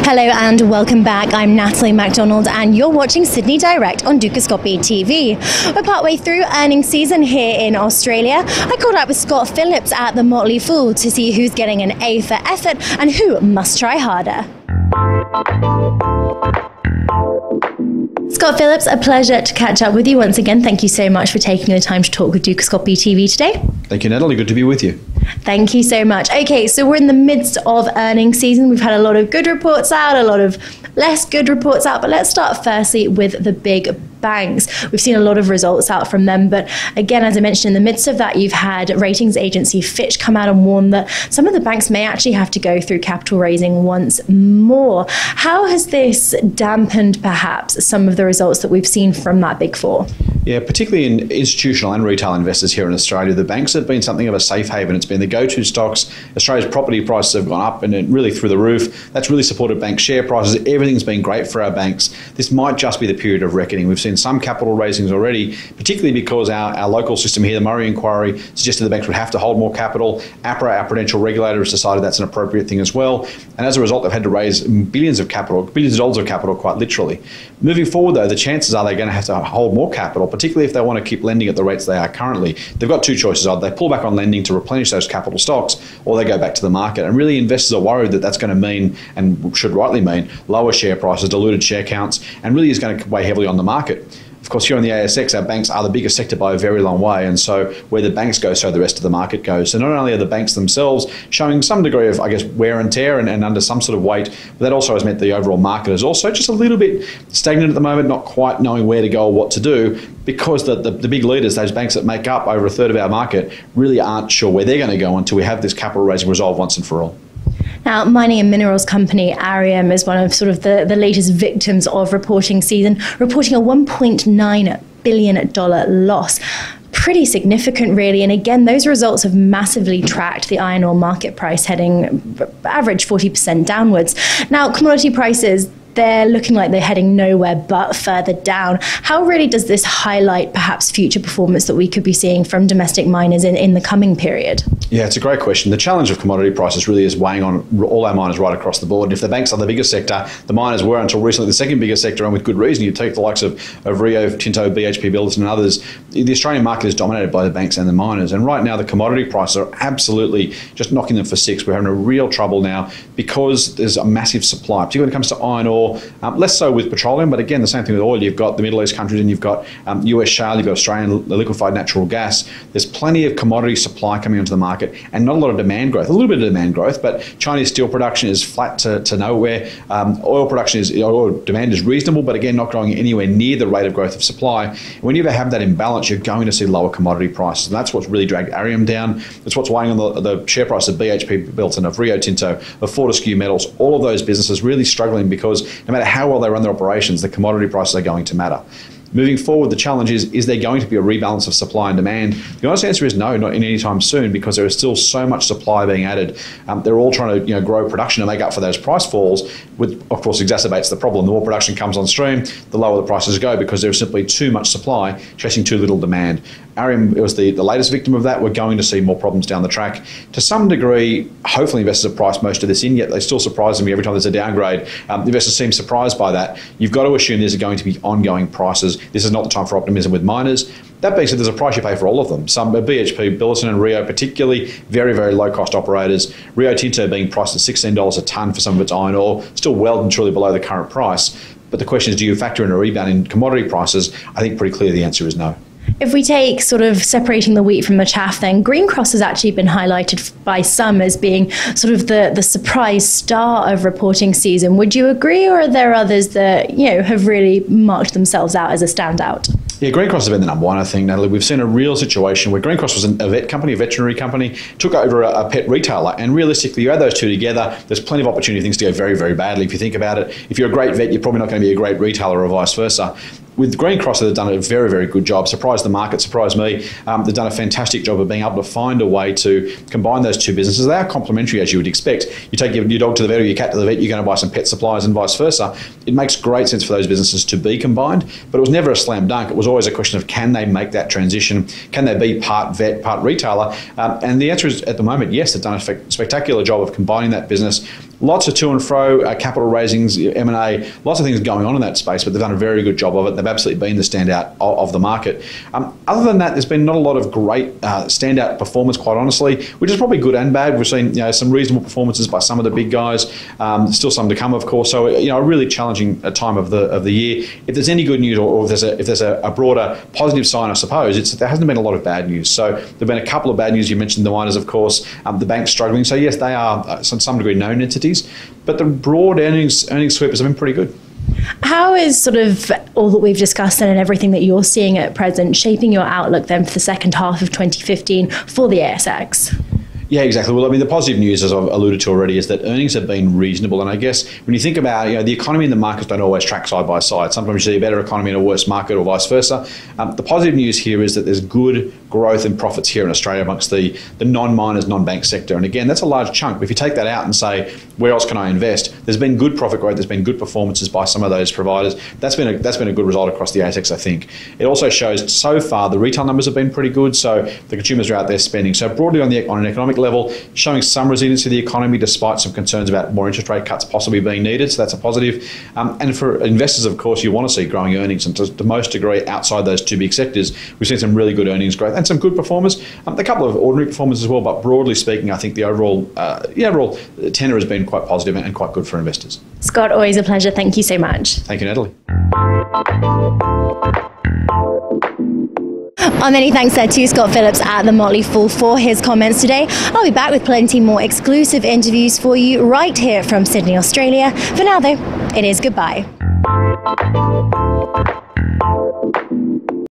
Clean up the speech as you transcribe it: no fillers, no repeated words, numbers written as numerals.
Hello and welcome back. I'm Natalie MacDonald and you're watching Sydney Direct on Dukascopy TV. We're partway through earnings season here in Australia. I caught up with Scott Phillips at the Motley Fool to see who's getting an A for effort and who must try harder. Scott Phillips, a pleasure to catch up with you once again. Thank you so much for taking the time to talk with Dukascopy TV today. Thank you, Natalie. Good to be with you. Thank you so much. Okay, so we're in the midst of earnings season. We've had a lot of good reports out, a lot of less good reports out, but let's start firstly with the big banks. We've seen a lot of results out from them, but again, as I mentioned, in the midst of that, you've had ratings agency Fitch come out and warn that some of the banks may actually have to go through capital raising once more. How has this dampened perhaps some of the results that we've seen from that big four? Yeah, particularly in institutional and retail investors here in Australia, the banks have been something of a safe haven. It's been the go-to stocks. Australia's property prices have gone up and really through the roof. That's really supported bank share prices. Everything's been great for our banks. This might just be the period of reckoning. We've seen some capital raisings already, particularly because our local system here, the Murray Inquiry, suggested the banks would have to hold more capital. APRA, our prudential regulator, has decided that's an appropriate thing as well. And as a result, they've had to raise billions of dollars of capital, quite literally. Moving forward, though, the chances are they're going to have to hold more capital, particularly if they want to keep lending at the rates they are currently. They've got two choices. Either they pull back on lending to replenish those capital stocks, or they go back to the market. And really, investors are worried that that's going to mean, and should rightly mean, lower share prices, diluted share counts, and really is going to weigh heavily on the market. Of course, here on the ASX, our banks are the biggest sector by a very long way, and so where the banks go, so the rest of the market goes. So not only are the banks themselves showing some degree of, wear and tear and under some sort of weight, but that also has meant the overall market is also just a little bit stagnant at the moment, not quite knowing where to go or what to do, because the big leaders, those banks that make up over a third of our market, really aren't sure where they're going to go until we have this capital raising resolved once and for all. Now, mining and minerals company Arium is one of sort of the latest victims of reporting season, reporting a $1.9 billion loss. Pretty significant, really. And again, those results have massively tracked the iron ore market price, heading average 40% downwards. Now, commodity prices, they're looking like they're heading nowhere but further down. How really does this highlight perhaps future performance that we could be seeing from domestic miners in the coming period? Yeah, it's a great question. The challenge of commodity prices really is weighing on all our miners right across the board. And if the banks are the biggest sector, the miners were until recently the second biggest sector, and with good reason. You take the likes of Rio Tinto, BHP Billiton and others, the Australian market is dominated by the banks and the miners. And right now the commodity prices are absolutely just knocking them for six. We're having a real trouble now because there's a massive supply, particularly when it comes to iron ore. Less so with petroleum, but again, the same thing with oil. You've got the Middle East countries and you've got US shale, you've got Australian liquefied natural gas. There's plenty of commodity supply coming onto the market and not a lot of demand growth. A little bit of demand growth, but Chinese steel production is flat to nowhere. Oil demand is reasonable, but again, not growing anywhere near the rate of growth of supply. When you have that imbalance, you're going to see lower commodity prices. And that's what's really dragged Arium down. That's what's weighing on the share price of BHP Billiton, of Rio Tinto, of Fortescue Metals. All of those businesses really struggling because no matter how well they run their operations, the commodity prices are going to matter. Moving forward, the challenge is there going to be a rebalance of supply and demand? The honest answer is no, not in any time soon, because there is still so much supply being added. They're all trying to grow production to make up for those price falls, which of course exacerbates the problem. The more production comes on stream, the lower the prices go, because there's simply too much supply chasing too little demand. Arium was the latest victim of that. We're going to see more problems down the track. To some degree, hopefully investors have priced most of this in, yet they still surprise me every time there's a downgrade. Investors seem surprised by that. You've got to assume there's going to be ongoing prices. This is not the time for optimism with miners. That being said, there's a price you pay for all of them. Some BHP, Billiton and Rio particularly, very, very low-cost operators. Rio Tinto being priced at $16 a tonne for some of its iron ore, still well and truly below the current price. But the question is, do you factor in a rebound in commodity prices? I think pretty clear the answer is no. If we take sort of separating the wheat from the chaff, then Greencross has actually been highlighted by some as being sort of the surprise star of reporting season. Would you agree, or are there others that have really marked themselves out as a standout? Yeah, Greencross has been the number one, I think, Natalie. We've seen a real situation where Greencross was a veterinary company, took over a pet retailer, and realistically, you add those two together, there's plenty of opportunity for things to go very, very badly if you think about it. If you're a great vet, you're probably not going to be a great retailer or vice versa. with Greencross, they've done a very, very good job. Surprised the market, surprised me. They've done a fantastic job of being able to find a way to combine those two businesses. They are complementary, as you would expect. You take your dog to the vet or your cat to the vet, you're going to buy some pet supplies and vice versa. It makes great sense for those businesses to be combined, but it was never a slam dunk. It was always a question of, can they make that transition? Can they be part vet, part retailer? And the answer is, at the moment, yes, they've done a spectacular job of combining that business. Lots of to and fro, capital raisings, M&A, lots of things going on in that space, but they've done a very good job of it. They've absolutely been the standout of the market. Other than that, there's been not a lot of great standout performance, quite honestly, which is probably good and bad. We've seen some reasonable performances by some of the big guys, still some to come, of course. So a really challenging time of the year. If there's any good news, or if there's a broader positive sign, I suppose, it's that there hasn't been a lot of bad news. So there've been a couple of bad news. You mentioned the miners, of course, the banks struggling. So yes, they are to some degree known entities. But the broad earnings sweepers have been pretty good. How is sort of all that we've discussed and everything that you're seeing at present shaping your outlook then for the second half of 2015 for the ASX? Yeah, exactly. Well, I mean, the positive news, as I've alluded to already, is that earnings have been reasonable. And I guess when you think about, the economy and the markets don't always track side by side. Sometimes you see a better economy in a worse market or vice versa. The positive news here is that there's good growth and profits here in Australia amongst the non-miners, non-bank sector. And again, that's a large chunk. But if you take that out and say, where else can I invest? There's been good profit growth. There's been good performances by some of those providers. That's been a good result across the ASX, I think. It also shows so far the retail numbers have been pretty good. So the consumers are out there spending. So broadly on an economic level, showing some resilience to the economy despite some concerns about more interest rate cuts possibly being needed. So that's a positive. And for investors, of course, you want to see growing earnings. And to the most degree outside those two big sectors, we've seen some really good earnings growth and some good performers. A couple of ordinary performers as well. But broadly speaking, I think the overall tenor has been quite positive and quite good for investors. Scott, always a pleasure. Thank you so much. Thank you, Natalie. Many thanks there to Scott Phillips at the Motley Fool for his comments today. I'll be back with plenty more exclusive interviews for you right here from Sydney, Australia. For now, though, it is goodbye.